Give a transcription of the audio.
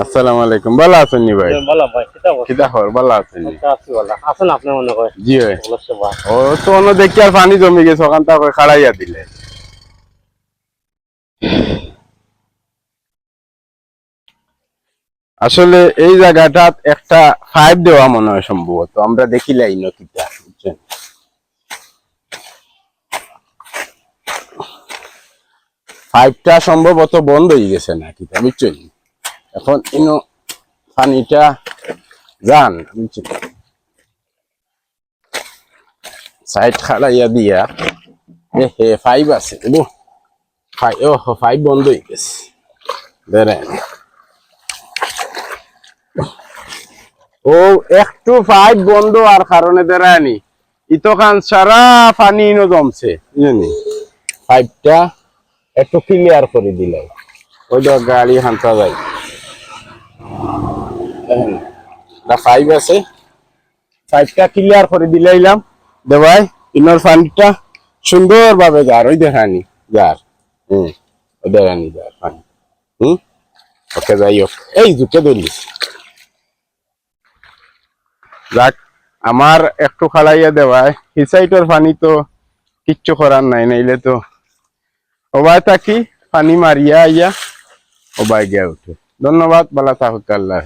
আসসালামু আলাইকুম, ভালো আছেন নি ভাই? বলা ভাই কিতা খবর, ভালো আছেন নি? আছি বলা আছেন আপনি মনে করেন জি ভাই। অবশ্যই ভাই ও তো অন্য দেখি আর পানি জমে গেছে, ওখান থেকে খাড়াইয়া দিলে। আসলে এই জায়গাটা একটা ফাইভ দেওয়া মনে হয় সম্ভবত, আমরা দেখিলাই নথিটা, বুঝছেন? ফাইভটা সম্ভবত বন্ধ হয়ে গেছে না কিতা, বুঝছেন? এখন ইনো পানিটা যান, বুঝছেন, সাইড খাড়াইয়া দিয়া হে ফাইভ আছে ফাইভ বন্ধ হয়ে গেছে, দেখেন। ও একটু ফাইভ বন্ধ আর কারণে দেরানি ইতখান সারা পানি ইনো জমছে, বুঝলি? পাইপটা একটু ক্লিয়ার করে দিলে ওই তো গাড়ি হাঁটা যায়। ফাইভ আছে, পাইপটা ক্লিয়ার করে দিলাম দেবাই, ইনোর পানিটা সুন্দর ভাবে যার, ওই দেখানি যার, ওই দেখানি যার পানি। ওকে যাই হোক, এই ঝুঁকে ধরিস যাক, আমার একটু খাড়াইয়া দেওয়ায় হিসাইটোর পানি তো কিচ্ছু করার নাই, নাইলে তো ওবাই থাকি পানি মারিয়া আইয়া ওবাই গিয়া উঠে। ধন্যবাদ, বালা থাকুক, আল্লাহ।